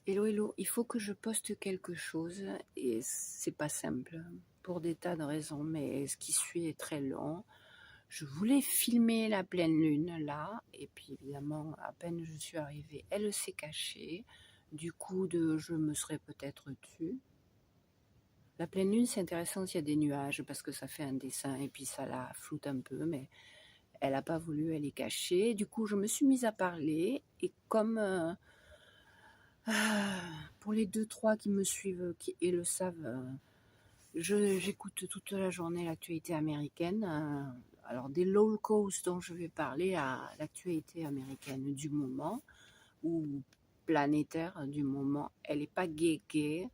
Hello, hello, il faut que je poste quelque chose et c'est pas simple pour des tas de raisons, mais ce qui suit est très long. Je voulais filmer la pleine lune là, et puis évidemment, à peine je suis arrivée, elle s'est cachée. Du coup, je me serais peut-être tue. La pleine lune, c'est intéressant s'il y a des nuages parce que ça fait un dessin et puis ça la floute un peu, mais elle n'a pas voulu, elle est cachée. Du coup, je me suis mise à parler et comme pour les 2-3 qui me suivent et le savent, j'écoute toute la journée l'actualité américaine. Alors des low cost dont je vais parler à l'actualité américaine du moment ou planétaire du moment. Elle n'est pas gay.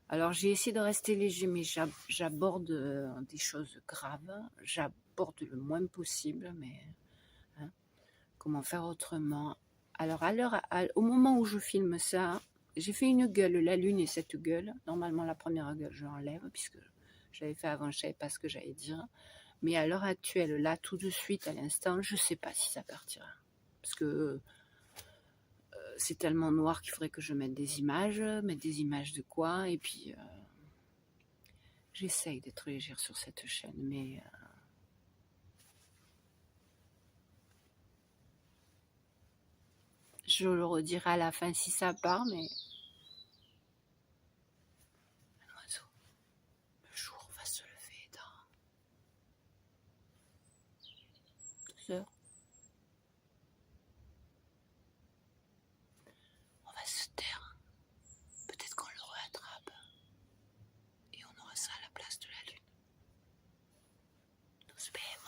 Alors j'ai essayé de rester léger, mais j'aborde des choses graves. J'aborde le moins possible, mais hein, comment faire autrement? Alors au moment où je filme ça, j'ai fait une gueule, la lune et cette gueule. Normalement la première gueule je l'enlève puisque j'avais fait avant, je savais pas ce que j'allais dire. Mais à l'heure actuelle, là tout de suite, à l'instant, je sais pas si ça partira. Parce que c'est tellement noir qu'il faudrait que je mette des images. Mettre des images de quoi? Et puis j'essaye d'être légère sur cette chaîne, mais je le redirai à la fin si ça part, mais un oiseau, le jour va se lever dans 2 heures. On va se taire. Peut-être qu'on le rattrape et on aura ça à la place de la lune. Nos vemos.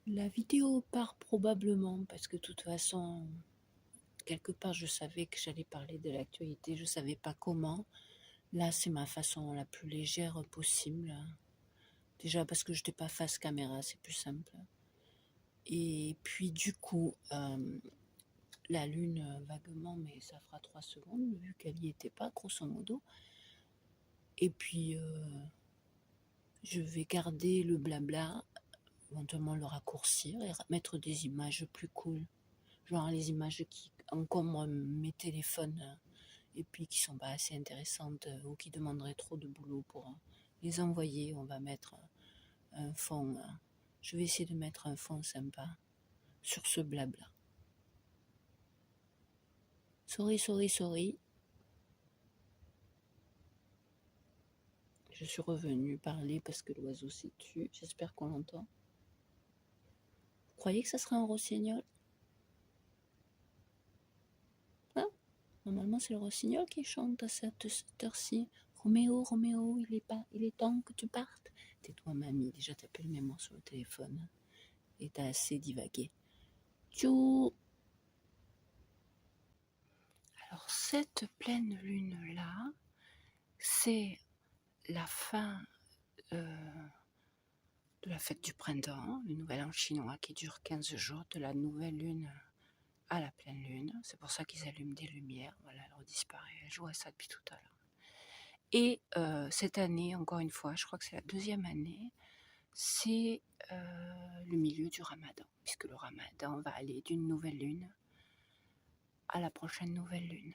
La vidéo part probablement parce que de toute façon, quelque part, je savais que j'allais parler de l'actualité, je savais pas comment. Là, c'est ma façon la plus légère possible. Déjà parce que je n'étais pas face caméra, c'est plus simple. Et puis du coup, la lune vaguement, mais ça fera 3 secondes vu qu'elle n'y était pas, grosso modo. Et puis, je vais garder le blabla, éventuellement le raccourcir et mettre des images plus cool. Genre les images qui encombrent mes téléphones et puis qui sont pas assez intéressantes ou qui demanderaient trop de boulot pour les envoyer. On va mettre un fond. Je vais essayer de mettre un fond sympa sur ce blabla. Sorry. Je suis revenue parler parce que l'oiseau s'est tué. J'espère qu'on l'entend. Vous croyez que ça serait un rossignol? Hein? Normalement, c'est le rossignol qui chante à cette heure-ci. Roméo, il est temps que tu partes. Tais-toi, mamie. Déjà, t'as plus le mémoire sur le téléphone. Et t'as assez divagué. Tchou! Alors, cette pleine lune-là, c'est la fin de la fête du printemps, le nouvel an chinois qui dure 15 jours, de la nouvelle lune à la pleine lune. C'est pour ça qu'ils allument des lumières. Voilà, elle redisparaît. Elle joue à ça depuis tout à l'heure. Et cette année, encore une fois, je crois que c'est la 2e année, c'est le milieu du ramadan, puisque le ramadan va aller d'une nouvelle lune à la prochaine nouvelle lune.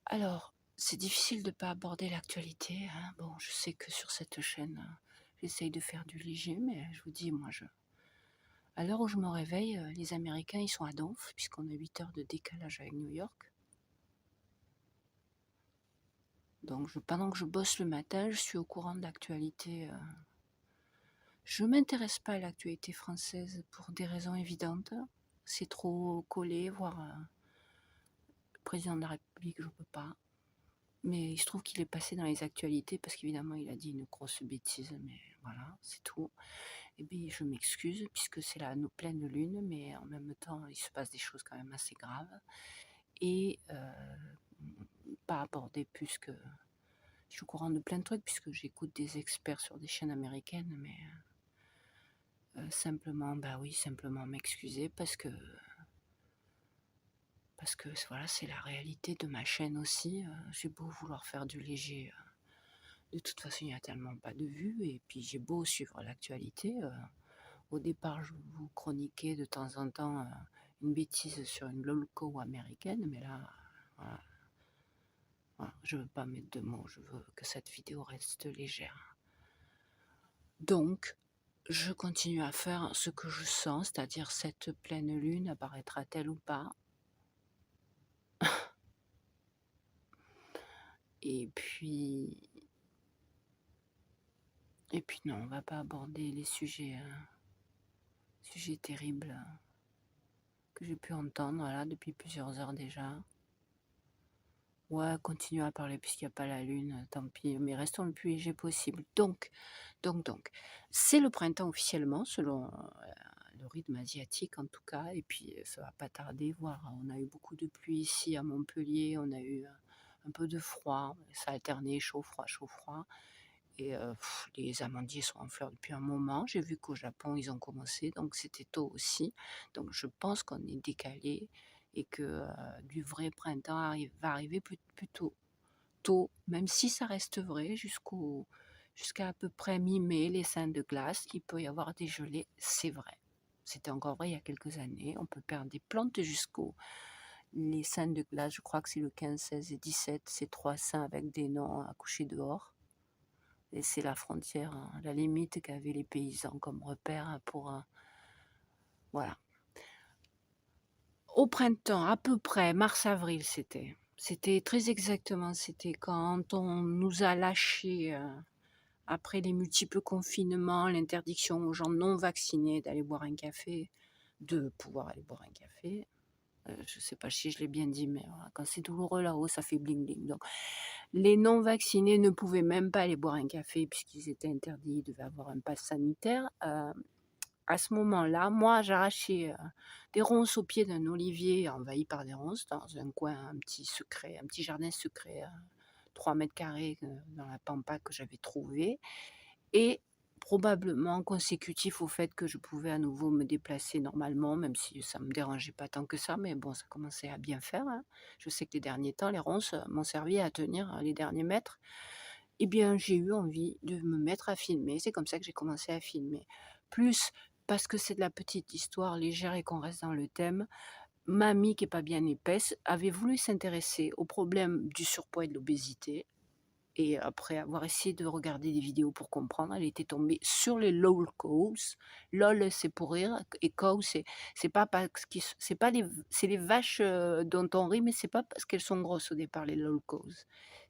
Alors, c'est difficile de ne pas aborder l'actualité, hein. Bon, je sais que sur cette chaîne, j'essaye de faire du léger, mais je vous dis, à l'heure où je me réveille, les Américains, ils sont à Donf, puisqu'on a 8 heures de décalage avec New York. Donc, pendant que je bosse le matin, je suis au courant de l'actualité. Je ne m'intéresse pas à l'actualité française pour des raisons évidentes. C'est trop collé, voire le président de la République, je ne peux pas. Mais il se trouve qu'il est passé dans les actualités parce qu'évidemment, il a dit une grosse bêtise, mais voilà, c'est tout. Et bien, je m'excuse puisque c'est la pleine lune, mais en même temps, il se passe des choses quand même assez graves. Et pas aborder plus que... Je suis au courant de plein de trucs puisque j'écoute des experts sur des chaînes américaines, mais simplement, bah oui, simplement m'excuser parce que voilà, c'est la réalité de ma chaîne aussi. J'ai beau vouloir faire du léger, de toute façon, il n'y a tellement pas de vues, et puis j'ai beau suivre l'actualité. Au départ, je vous chroniquais de temps en temps une bêtise sur une lolco américaine, mais là, voilà, voilà, je ne veux pas mettre de mots, je veux que cette vidéo reste légère. Donc, je continue à faire ce que je sens, c'est-à-dire cette pleine lune apparaîtra-t-elle ou pas. Et puis non, on va pas aborder les sujets terribles que j'ai pu entendre là depuis plusieurs heures déjà. Ouais, continue à parler puisqu'il n'y a pas la lune, tant pis, mais restons le plus léger possible. Donc, c'est le printemps officiellement, selon le rythme asiatique en tout cas, et puis ça va pas tarder, voir. On a eu beaucoup de pluie ici à Montpellier, on a eu un peu de froid, ça a alterné chaud, froid. Et les amandiers sont en fleurs depuis un moment. J'ai vu qu'au Japon, ils ont commencé, donc c'était tôt aussi. Donc je pense qu'on est décalé et que du vrai printemps va arriver plutôt tôt, même si ça reste vrai jusqu'à à peu près mi-mai, les seins de glace, il peut y avoir des gelées, c'est vrai. C'était encore vrai il y a quelques années. On peut perdre des plantes jusqu'au... Les seins de glace, je crois que c'est le 15, 16 et 17, c'est 3 seins avec des noms à coucher dehors. Et c'est la frontière, la limite qu'avaient les paysans comme repère pour... voilà. Au printemps, à peu près, mars-avril, c'était. C'était très exactement, c'était quand on nous a lâchés, après les multiples confinements, l'interdiction aux gens non vaccinés d'aller boire un café, de pouvoir aller boire un café. Je ne sais pas si je l'ai bien dit, mais voilà, quand c'est douloureux là-haut, ça fait bling bling. Donc, les non-vaccinés ne pouvaient même pas aller boire un café puisqu'ils étaient interdits, ils devaient avoir un pass sanitaire. À ce moment-là, moi, j'arrachais des ronces au pied d'un olivier envahi par des ronces dans un coin, un petit jardin secret, 3 mètres carrés dans la pampa que j'avais trouvé. Et probablement consécutif au fait que je pouvais à nouveau me déplacer normalement, même si ça ne me dérangeait pas tant que ça, mais bon, ça commençait à bien faire, hein. Je sais que les derniers temps, les ronces m'ont servi à tenir les derniers mètres. Eh bien, j'ai eu envie de me mettre à filmer. C'est comme ça que j'ai commencé à filmer. Plus parce que c'est de la petite histoire légère et qu'on reste dans le thème. Mamie, qui n'est pas bien épaisse, avait voulu s'intéresser au problème du surpoids et de l'obésité. Et après avoir essayé de regarder des vidéos pour comprendre, elle était tombée sur les lolcows. Lol, c'est pour rire, et cow, c'est pas parce qu'ils c'est pas c'est les vaches dont on rit, mais c'est pas parce qu'elles sont grosses au départ, les lolcows.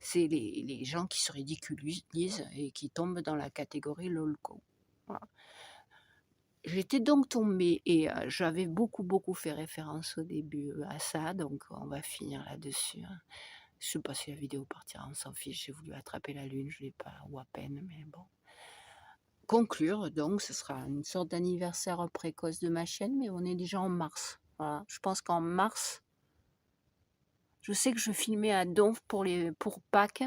C'est les gens qui se ridiculisent et qui tombent dans la catégorie lolcow. Voilà. J'étais donc tombée et j'avais beaucoup fait référence au début à ça, donc on va finir là-dessus, hein. Je sais pas si la vidéo partira, on s'en fiche, j'ai voulu attraper la lune, je l'ai pas, ou à peine, mais bon. Conclure, donc, ce sera une sorte d'anniversaire précoce de ma chaîne, mais on est déjà en mars. Voilà. Je pense qu'en mars, je sais que je filmais à Donf pour Pâques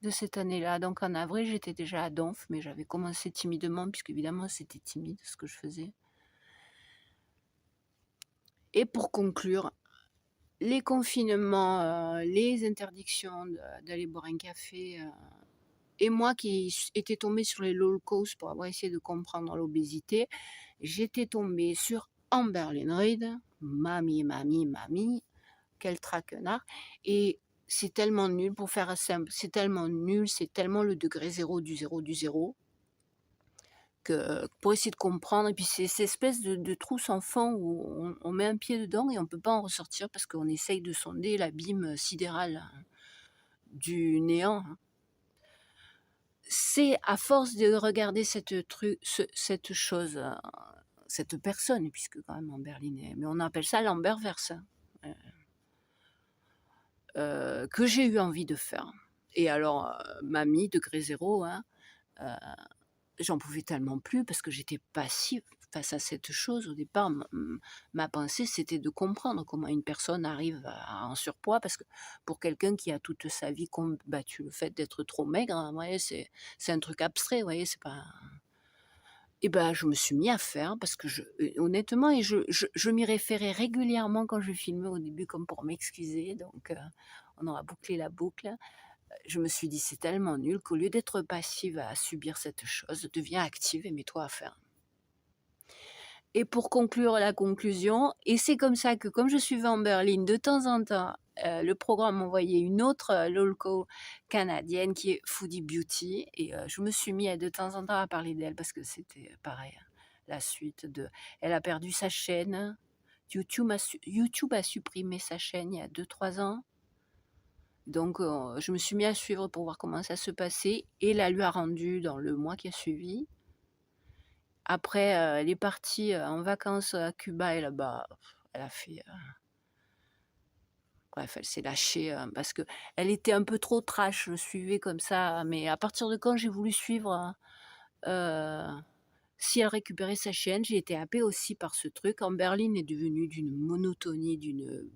de cette année-là. Donc en avril, j'étais déjà à Donf, mais j'avais commencé timidement, puisque évidemment c'était timide ce que je faisais. Et pour conclure, les confinements, les interdictions d'aller boire un café Et moi qui étais tombée sur les lolcows pour avoir essayé de comprendre l'obésité, j'étais tombée sur Amber Lynn Reid, mamie, quel traquenard. Et c'est tellement nul, pour faire simple, c'est tellement nul, c'est tellement le degré zéro du zéro du zéro, que pour essayer de comprendre, et puis c'est cette espèce de trou sans fond où on met un pied dedans et on ne peut pas en ressortir parce qu'on essaye de sonder l'abîme sidéral du néant. C'est à force de regarder cette chose, cette personne, puisque quand même en Berlin, mais on appelle ça l'Amberverse, que j'ai eu envie de faire. Et alors, mamie, degré zéro, hein, j'en pouvais tellement plus parce que j'étais passive face à cette chose. Au départ, ma pensée, c'était de comprendre comment une personne arrive en surpoids, parce que pour quelqu'un qui a toute sa vie combattu le fait d'être trop maigre, hein, ouais, c'est un truc abstrait, vous voyez, c'est pas... Et ben, je me suis mis à faire parce que honnêtement, et je m'y référais régulièrement quand je filmais au début, comme pour m'excuser. Donc, on aura bouclé la boucle. Je me suis dit, c'est tellement nul qu'au lieu d'être passive à subir cette chose, deviens active et mets-toi à faire. Et pour conclure la conclusion, et c'est comme ça que, comme je suivais en Berlin, de temps en temps, le programme m'envoyait une autre lolco canadienne qui est Foodie Beauty, et je me suis mis de temps en temps à parler d'elle parce que c'était pareil, la suite de... Elle a perdu sa chaîne, YouTube a supprimé sa chaîne il y a 2-3 ans, donc je me suis mis à suivre pour voir comment ça se passait, et la lui a rendu dans le mois qui a suivi. Après, elle est partie en vacances à Cuba, et là-bas, elle a fait... bref, elle s'est lâchée parce qu'elle était un peu trop trash, je suivais comme ça. Mais à partir de quand j'ai voulu suivre, si elle récupérait sa chaîne, j'ai été happée aussi par ce truc. En Berlin est devenue d'une monotonie, d'une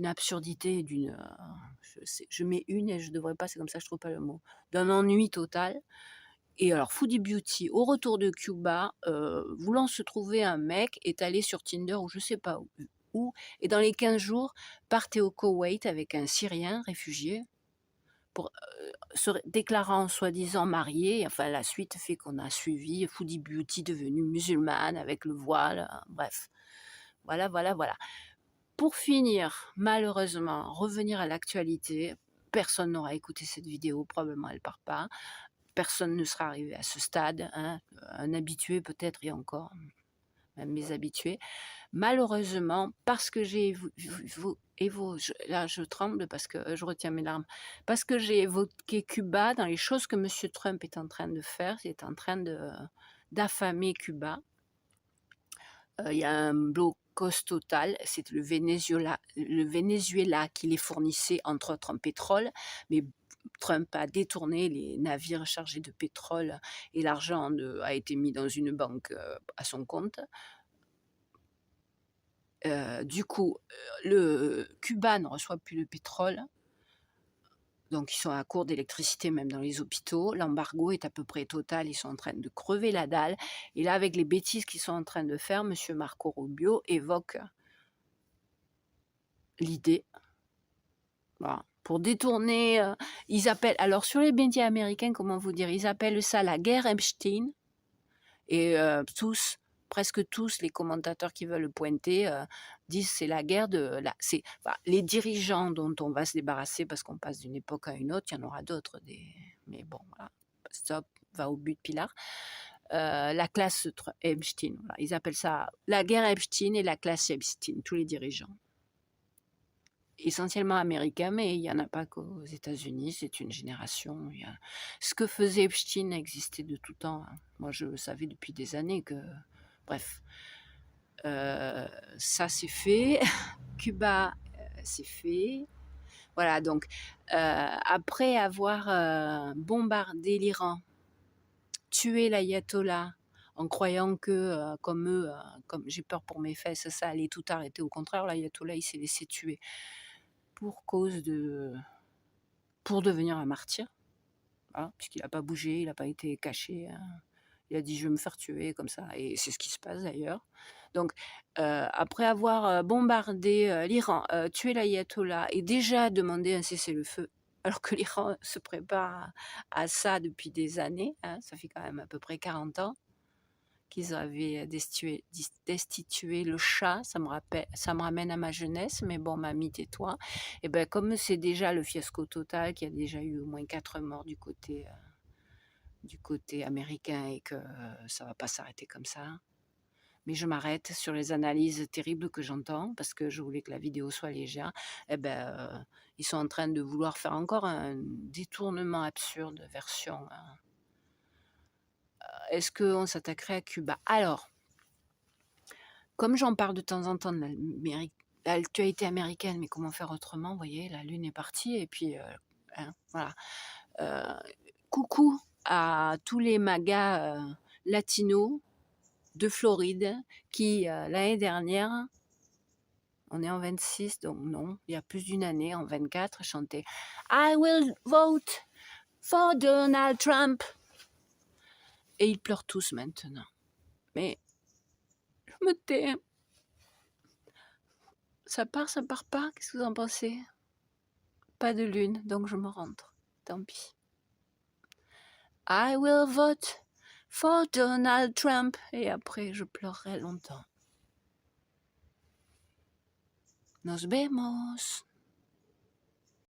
absurdité, je mets une et je devrais pas, c'est comme ça, je trouve pas le mot, d'un ennui total. Et alors, Foodie Beauty, au retour de Cuba, voulant se trouver un mec, est allé sur Tinder ou je sais pas où, et dans les 15 jours, partait au Koweït avec un Syrien réfugié, pour se déclarant soi-disant marié. Enfin, la suite fait qu'on a suivi Foodie Beauty devenue musulmane avec le voile, bref. Voilà. Pour finir, malheureusement, revenir à l'actualité, personne n'aura écouté cette vidéo, probablement elle part pas. Personne ne sera arrivé à ce stade, hein. Un habitué peut-être, et encore, même mes habitués. Malheureusement, parce que j'ai là je tremble parce que je retiens mes larmes, parce que j'ai évoqué Cuba dans les choses que M. Trump est en train de faire, il est en train d'affamer Cuba. Il y a un blocos total, c'est le Venezuela qui les fournissait entre autres en pétrole, mais Trump a détourné les navires chargés de pétrole et l'argent a été mis dans une banque à son compte. Du coup, le Cuba ne reçoit plus de pétrole, donc ils sont à court d'électricité même dans les hôpitaux. L'embargo est à peu près total, ils sont en train de crever la dalle. Et là, avec les bêtises qu'ils sont en train de faire, M. Marco Rubio évoque l'idée, voilà, pour détourner, ils appellent, alors sur les médias américains, comment vous dire, ils appellent ça la guerre Epstein, et presque tous les commentateurs qui veulent le pointer disent c'est la guerre les dirigeants dont on va se débarrasser parce qu'on passe d'une époque à une autre. Il y en aura d'autres, mais bon, voilà, stop, va au but, Pilar. La classe Epstein, voilà, ils appellent ça la guerre Epstein et la classe Epstein, tous les dirigeants. Essentiellement américains, mais il n'y en a pas qu'aux États-Unis, c'est une génération. Ce que faisait Epstein existait de tout temps, hein. Moi, je le savais depuis des années que... Bref, ça c'est fait. Cuba, c'est fait. Voilà, donc, après avoir bombardé l'Iran, tué l'ayatollah, en croyant que, comme eux, comme j'ai peur pour mes fesses, ça allait tout arrêter. Au contraire, l'ayatollah, il s'est laissé tuer pour devenir un martyr, hein, puisqu'il n'a pas bougé, il n'a pas été caché, hein. Il a dit je vais me faire tuer comme ça, et c'est ce qui se passe d'ailleurs. Donc après avoir bombardé l'Iran, tué l'ayatollah et déjà demandé un cessez-le-feu alors que l'Iran se prépare à ça depuis des années, hein, ça fait quand même à peu près 40 ans qu'ils avaient destitué le Shah, ça me ramène à ma jeunesse, mais bon, mamie, tais-toi. Et ben comme c'est déjà le fiasco total, qu'il y a déjà eu au moins 4 morts du côté américain et que ça va pas s'arrêter comme ça. Mais je m'arrête sur les analyses terribles que j'entends parce que je voulais que la vidéo soit légère. Eh ben, ils sont en train de vouloir faire encore un détournement absurde version. Est-ce qu'on s'attaquerait à Cuba? Alors, comme j'en parle de temps en temps de l'actualité américaine, mais comment faire autrement? Vous voyez, la lune est partie et puis hein, voilà. Coucou à tous les magas latinos de Floride qui, l'année dernière, on est en 26, donc non, il y a plus d'une année, en 24, chantaient « I will vote for Donald Trump ». Et ils pleurent tous maintenant. Mais je me tais. Ça part pas? Qu'est-ce que vous en pensez? Pas de lune, donc je me rentre. Tant pis. I will vote for Donald Trump. Et après, je pleurerai longtemps. Nos vemos.